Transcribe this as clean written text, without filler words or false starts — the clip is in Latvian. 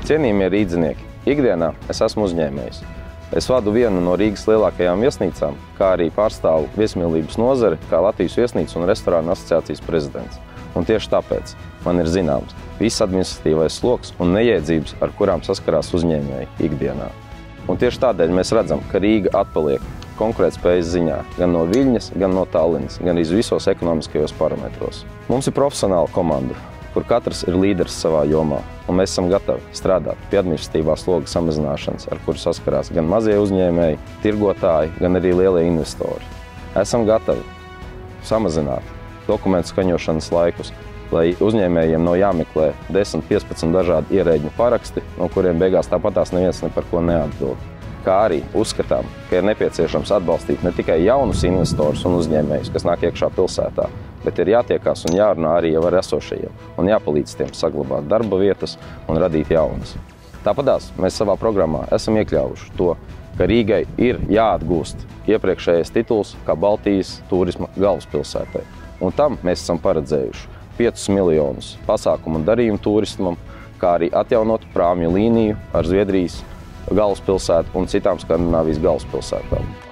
Cienījamie rīdzinieki, ikdienā es esmu uzņēmējs. Es vadu vienu no Rīgas lielākajām viesnīcām, kā arī pārstāvu viesmīlības nozari kā Latvijas viesnīcu un restorānu asociācijas prezidents. Un tieši tāpēc man ir zināms viss administratīvais sloks un neiedzības, ar kurām saskarās uzņēmēji ikdienā. Un tieši tādēļ mēs redzam, ka Rīga atpaliek konkurētspējas ziņā gan no Viļņas, gan no Tallinas, gan arī visos ekonomiskajos parametros. Mums ir profesionāla komanda, kur katrs ir līderis savā jomā, un mēs esam gatavi strādāt pie administratīvā sloga samazināšanas, ar kuru saskarās gan mazie uzņēmēji, tirgotāji, gan arī lielie investori. Esam gatavi samazināt dokumentu skaņošanas laikus, lai uzņēmējiem nav jāmeklē 10-15 dažādi ierēģņu paraksti, no kuriem beigās tāpatās neviens ne par ko neatbild. Kā arī uzskatām, ka ir nepieciešams atbalstīt ne tikai jaunus investorus un uzņēmējus, kas nāk iekšā pilsētā, bet ir jātiekās un jārunā arī jau ar esošajiem un jāpalīdz tiem saglabāt darba vietas un radīt jaunas. Tāpatās mēs savā programmā esam iekļāvuši to, ka Rīgai ir jāatgūst iepriekšējais tituls kā Baltijas turisma galvaspilsētai. Un tam mēs esam paredzējuši 5 miljonus pasākumu un darījumu turismam, kā arī atjaunot prāmju līniju ar Zviedrijas galvaspilsētu un citām Skandināvijas galvaspilsētām.